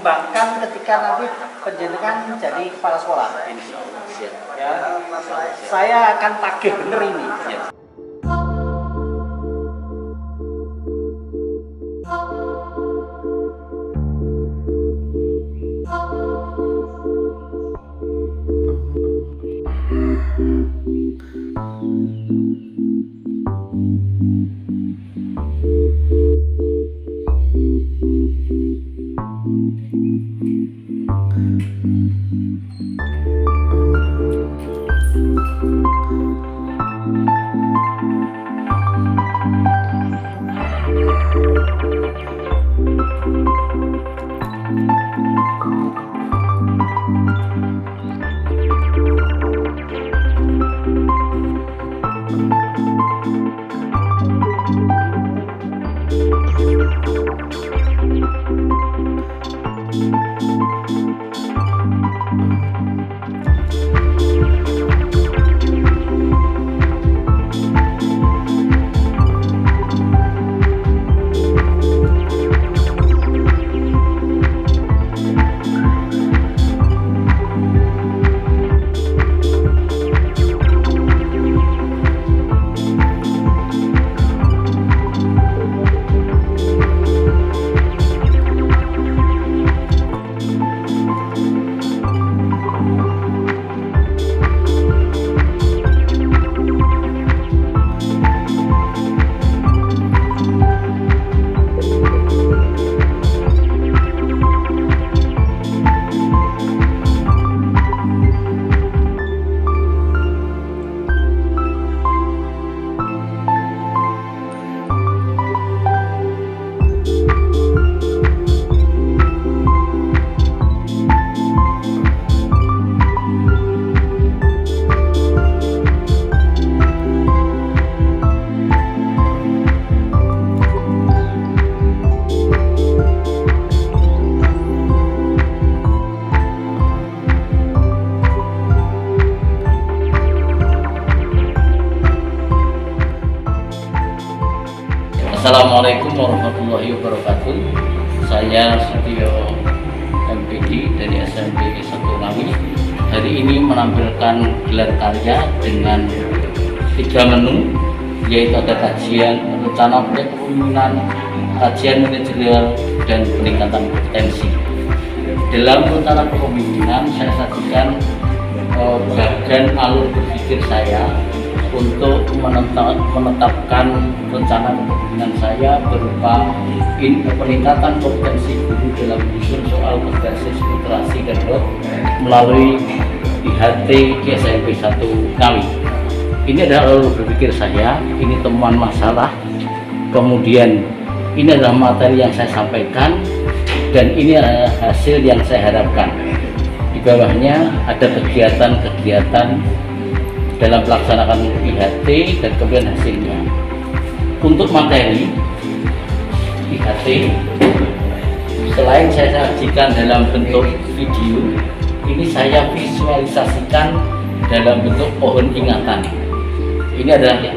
dikembangkan ketika nanti penjenengan jadi kepala sekolah. Insya Allah. Ya, saya akan tagih bener ini. Ya. Assalamualaikum warahmatullahi wabarakatuh. Saya Setio MPD dari SMP 1 Ngawi. Hari ini menampilkan gelar karya dengan 3 menu, yaitu ada kajian rencana proyek kepemimpinan, kajian manajerial, dan peningkatan kompetensi. Dalam rencana kepemimpinan saya sajikan bagian alur berpikir saya untuk menetapkan rencana kepemimpinan saya berupa peningkatan kompetensi guru dalam menyusun soal berbasis literasi dan HOT melalui IHT di SMP 1 Ngawi. Ini adalah alur berpikir saya, ini temuan masalah, kemudian ini adalah materi yang saya sampaikan, dan ini adalah hasil yang saya harapkan. Di bawahnya ada kegiatan-kegiatan dalam melaksanakan IHT dan kemudian hasilnya. Untuk materi IHT, selain saya sajikan dalam bentuk video, ini saya visualisasikan dalam bentuk pohon ingatan. Ini adalah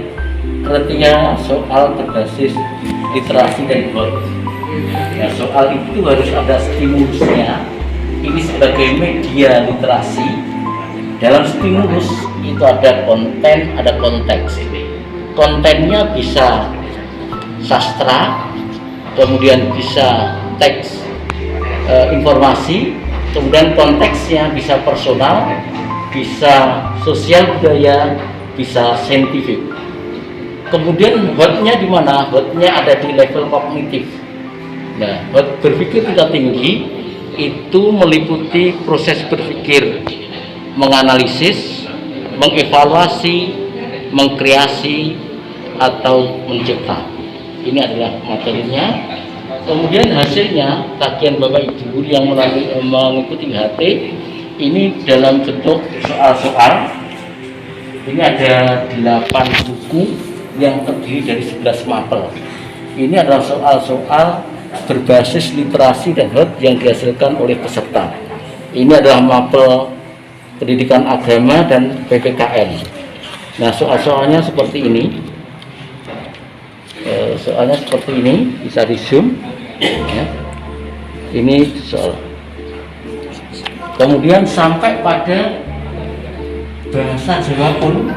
kriteria soal berbasis literasi dan HOT. Nah, soal itu harus ada stimulusnya. Ini sebagai media literasi. Dalam stimulus itu ada konten, ada konteks. Kontennya bisa sastra, kemudian bisa teks informasi, kemudian konteksnya bisa personal, bisa sosial budaya, bisa saintifik. Kemudian HOT-nya di mana? HOT-nya ada di level kognitif. Nah, HOT berpikir tingkat tinggi itu meliputi proses berpikir, menganalisis, mengevaluasi, mengkreasi, atau mencipta. Ini adalah materinya. Kemudian hasilnya, kajian Bapak Ibu yang mengikuti HT, ini dalam bentuk soal-soal. Ini ada 8 buku yang terdiri dari 11 mapel. Ini adalah soal-soal berbasis literasi dan HOT yang dihasilkan oleh peserta. Ini adalah mapel pendidikan agama dan PPKN. Nah, soal-soalnya seperti ini. Soalnya seperti ini, bisa di zoom. Ya. Ini soal. Kemudian sampai pada bahasa Jawa pun,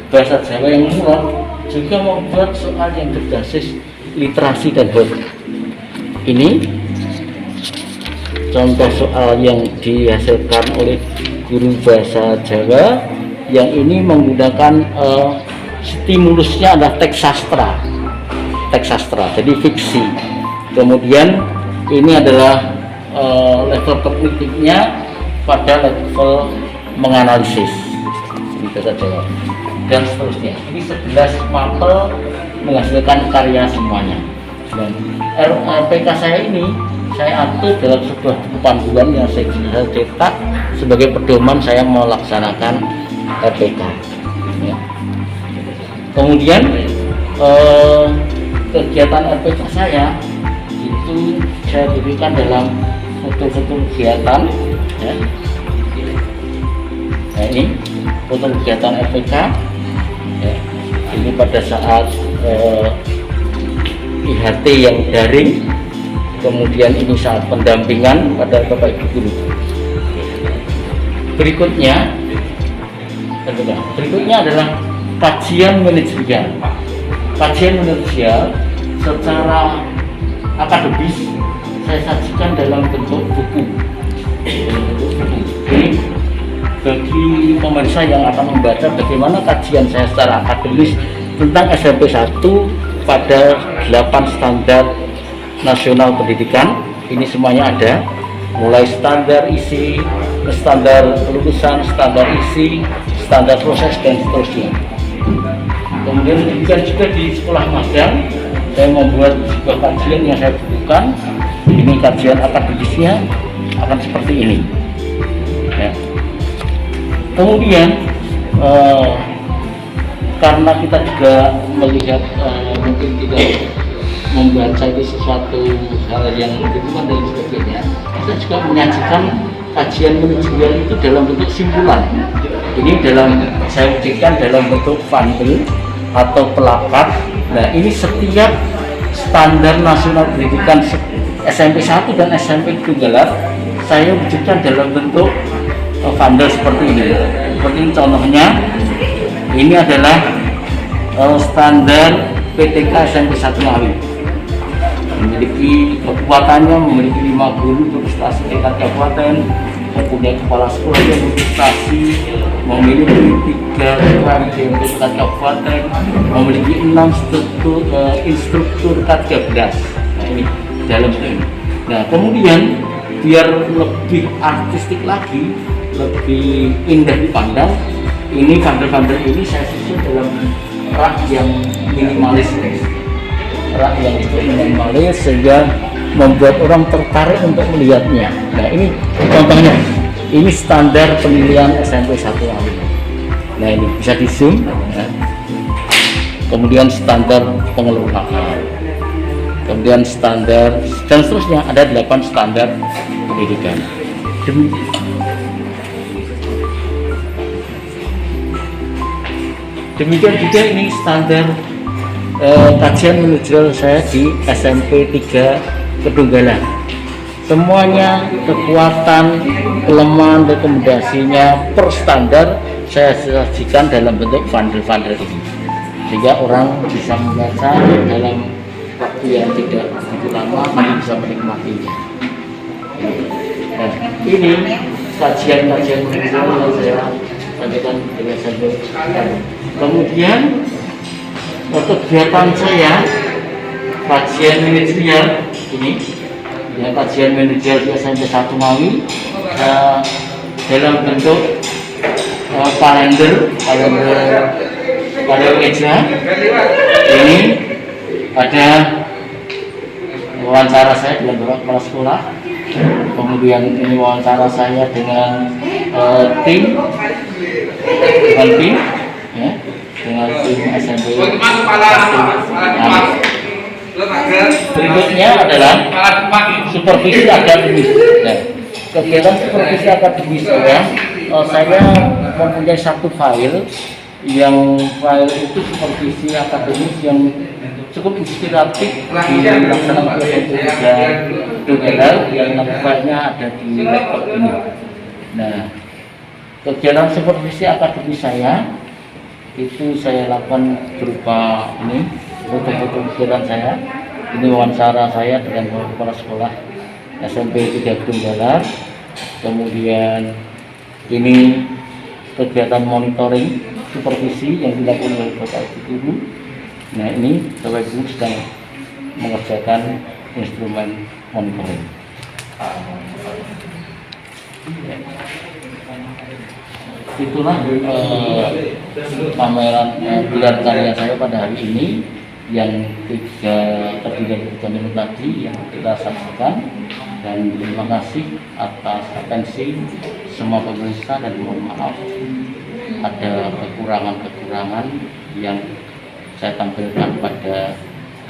bahasa Jawa yang murah juga membuat soal yang berbasis literasi dan huruf. Ini contoh soal yang dihasilkan oleh guru bahasa Jawa yang ini menggunakan stimulusnya adalah teks sastra, jadi fiksi. Kemudian ini adalah level kognitifnya pada level menganalisis di bahasa Jawa dan seterusnya. Ini 11 mapel menghasilkan karya semuanya. Dan RPK saya ini saya atur dalam sebuah buku panduan yang saya cetak sebagai pedoman saya melaksanakan RPK. Ya. Kemudian kegiatan RPK saya itu saya berikan dalam foto-foto kegiatan. Ya. Nah ini foto kegiatan RPK. Ya. Ini pada saat IHT yang daring, kemudian ini saat pendampingan pada Bapak Ibu guru. Berikutnya adalah kajian manajerial. Kajian manajerial secara akademis saya sajikan dalam bentuk buku. Ini bagi pemirsa yang akan membaca bagaimana kajian saya secara akademis tentang SMP 1 pada 8 standar nasional pendidikan. Ini semuanya ada, mulai standar isi, standar kelulusan, standar isi, standar proses, dan seterusnya. Kemudian demikian juga di sekolah magang saya membuat sebuah kajian yang saya butuhkan. Ini kajian akademisnya akan seperti ini ya. Kemudian karena kita juga melihat mungkin tidak membaca itu sesuatu hal yang dibutuhkan dan sebagainya, kita juga menyajikan kajian manajerial itu dalam bentuk simpulan. Ini saya wujudkan dalam bentuk bundle atau pelakat. Nah ini setiap standar nasional pendidikan SMP 1 dan SMP Tunggalar saya wujudkan dalam bentuk bundle seperti ini. Seperti ini contohnya. Ini adalah standar PTK SMP 1 Ngawi. Memiliki kekuatannya, memiliki 5 guru berprestasi tingkat kabupaten, mempunyai kepala sekolah yang berprestasi, memiliki 3 KMD tingkat kabupaten, memiliki 6 instruktur K13. Nah ini dalam ini. Nah kemudian biar lebih artistik lagi, lebih indah dipandang, ini bandel-bandel ini saya susun dalam rak yang minimalis, sehingga membuat orang tertarik untuk melihatnya. Nah ini contohnya, ini standar penilaian SMP 1 Ngawi. Nah ini bisa di zoom. Nah. Kemudian standar pengelolaan, kemudian standar dan seterusnya, ada 8 standar pendidikan. Demikian juga ini standar kajian manajerial saya di SMP 3 Kedunggalan. Semuanya kekuatan, kelemahan, rekomendasinya per standar saya sajikan dalam bentuk bundle-bundle ini, sehingga orang bisa membaca dalam waktu yang tidak begitu lama, nanti bisa menikmatinya. Nah, ini kajian-kajian manajerial yang saya sampaikan dengan saya. Kemudian kegiatan saya kajian manajerial ini, ya, kajian manajerial di SMP 1 Ngawi dalam bentuk kalender meja. Ini ada wawancara saya dengan beberapa kepala sekolah, kemudian ini wawancara saya dengan tim ya, dengan tim SMP. Berikutnya adalah supervisi akademis. Nah, kegiatan supervisi akademis ya, saya mempunyai satu file itu supervisi akademis yang cukup inspiratif dilaksanakan oleh Dr. Tunggalar, yang filenya ada di laptop ini. Nah, kegiatan supervisi akademis saya itu saya lakukan berupa ini foto-foto kegiatan saya. Ini wawancara saya dengan kepala sekolah SMP 3 Gedunggalar. Kemudian ini kegiatan monitoring supervisi yang dilakukan oleh Bapak Ibu Guru. Nah, ini Bapak Ibu sedang mengerjakan instrumen monitoring. Itulah pameran gelar karya saya pada hari ini yang terdiri dari 3 menit tadi yang kita saksikan, dan terima kasih atas atensi semua pemirsa, dan mohon maaf ada kekurangan-kekurangan yang saya tampilkan pada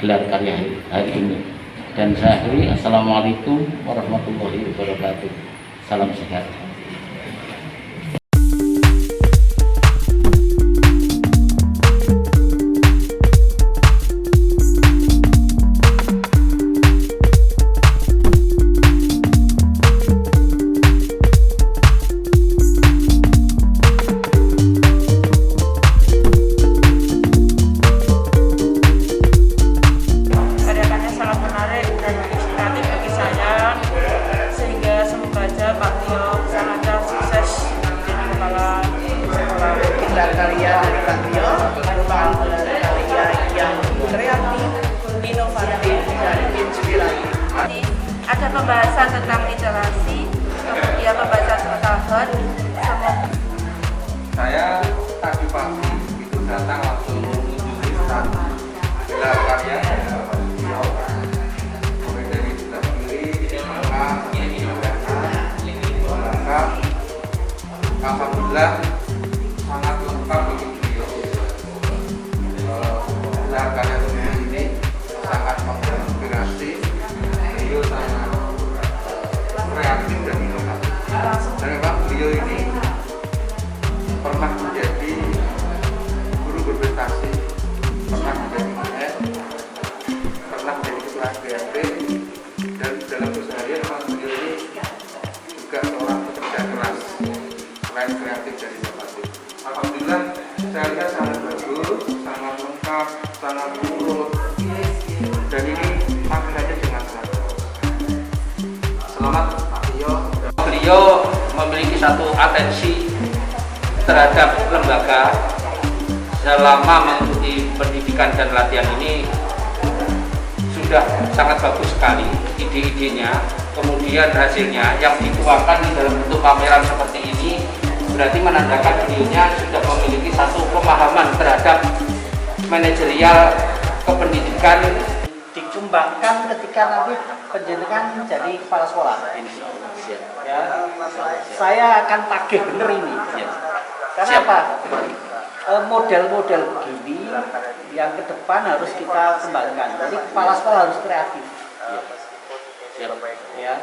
gelar karya hari ini. Dan saya akhiri, Assalamualaikum warahmatullahi wabarakatuh. Salam sehat. Karya-karya sangat menarik dan inspiratif bagi saya, sehingga semoga aja Pak Tio sangat sukses menjadi kepala sekolah. Gelar karya dari Pak Tio merupakan gelar karya yang kreatif, inovatif, dan inspiratif. Ada pembahasan tentang literasi, kemudian pembahasan pengetahuan. Saya tadi pagi itu datang langsung mengunjungi stand gelar karya beliau, mulai dari sebelah kiri, tengah, lengkap. Alhamdulillah sangat lengkap bagi beliau. Gelar karya beliau ini sangat menginspirasi. Beliau sangat kreatif dan inovatif. Dan memang beliau ini pernah menjadi guru berprestasi, pernah menjadi IN, pernah menjadi ketua HPAP, dan dalam keseharian memang beliau ini juga seorang pekerja keras, selain kreatif dan inovatif. Alhamdulillah saya lihat sangat bagus, sangat lengkap, sangat urut, dan ini tampilannya dengan sangat bagus. Selamat Pak Tio. Beliau memiliki satu atensi terhadap lembaga. Selama mengikuti pendidikan dan latihan ini sudah sangat bagus sekali ide-idenya, kemudian hasilnya yang dituangkan di dalam bentuk pameran seperti ini berarti menandakan beliaunya sudah memiliki satu pemahaman terhadap manajerial kependidikan. Dikembangkan ketika nanti penjenengan jadi kepala sekolah. Ya, saya akan tagih bener ini. Karena apa? Model-model begini yang ke depan harus kita kembangkan. Jadi kepala sekolah harus kreatif. Ya,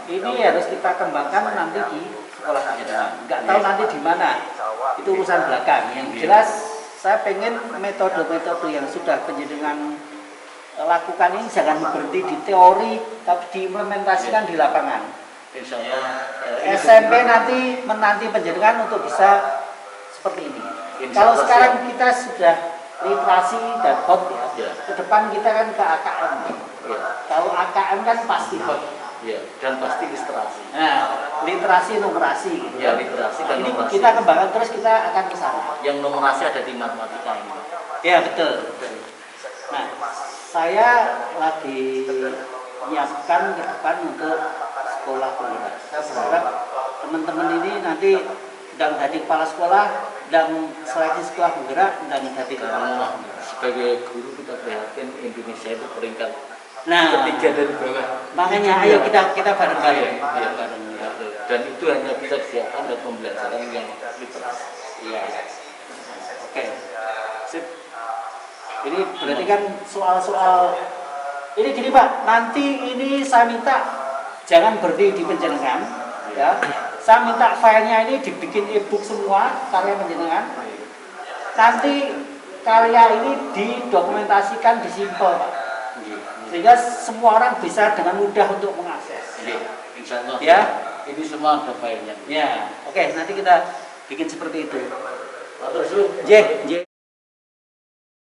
ini harus kita kembangkan nanti di sekolah penjenengan. Nggak tahu nanti di mana. Itu urusan belakang. Yang jelas saya pengen metode-metode yang sudah penjenengan lakukan ini jangan berhenti di teori, tapi diimplementasikan di lapangan. Insya Allah SMP nanti menanti penjenengan untuk bisa seperti ini. Kalau sekarang kita sudah literasi dan hot ya, ke depan kita kan ke AKM. Kalau AKM kan pasti hot. dan pasti literasi. Nah, literasi numerasi gitu. Ya, literasi dan ini numerasi. kita kembangkan terus, kita akan ke sana. Yang numerasi ada di matematika ini. Ya, betul. Nah, saya lagi menyiapkan ke depan untuk sekolah penggerak. Saya berharap teman-teman ini nanti sedang jadi kepala sekolah dan selain sekolah penggerak dan jadi kepala. Sebagai guru kita prihatin Indonesia itu peringkat Nah, ketiga dari bawah. makanya ayo kita bareng-bareng. Iya, bareng. Dan itu hanya bisa disiapkan dengan pembelajaran yang literasi. Iya. Oke. Sip. Ini berarti kan soal-soal ini gini Pak, nanti ini saya minta jangan berhenti di penjenengan, ya. Saya minta filenya ini dibikin e-book semua karya penjenengan. Nanti karya ini didokumentasikan, disimpel Pak, sehingga semua orang bisa dengan mudah untuk mengakses. Insya Allah. Ya, Ini semua ada filenya. Ya, oke, nanti kita bikin seperti itu. Matur suwun. J.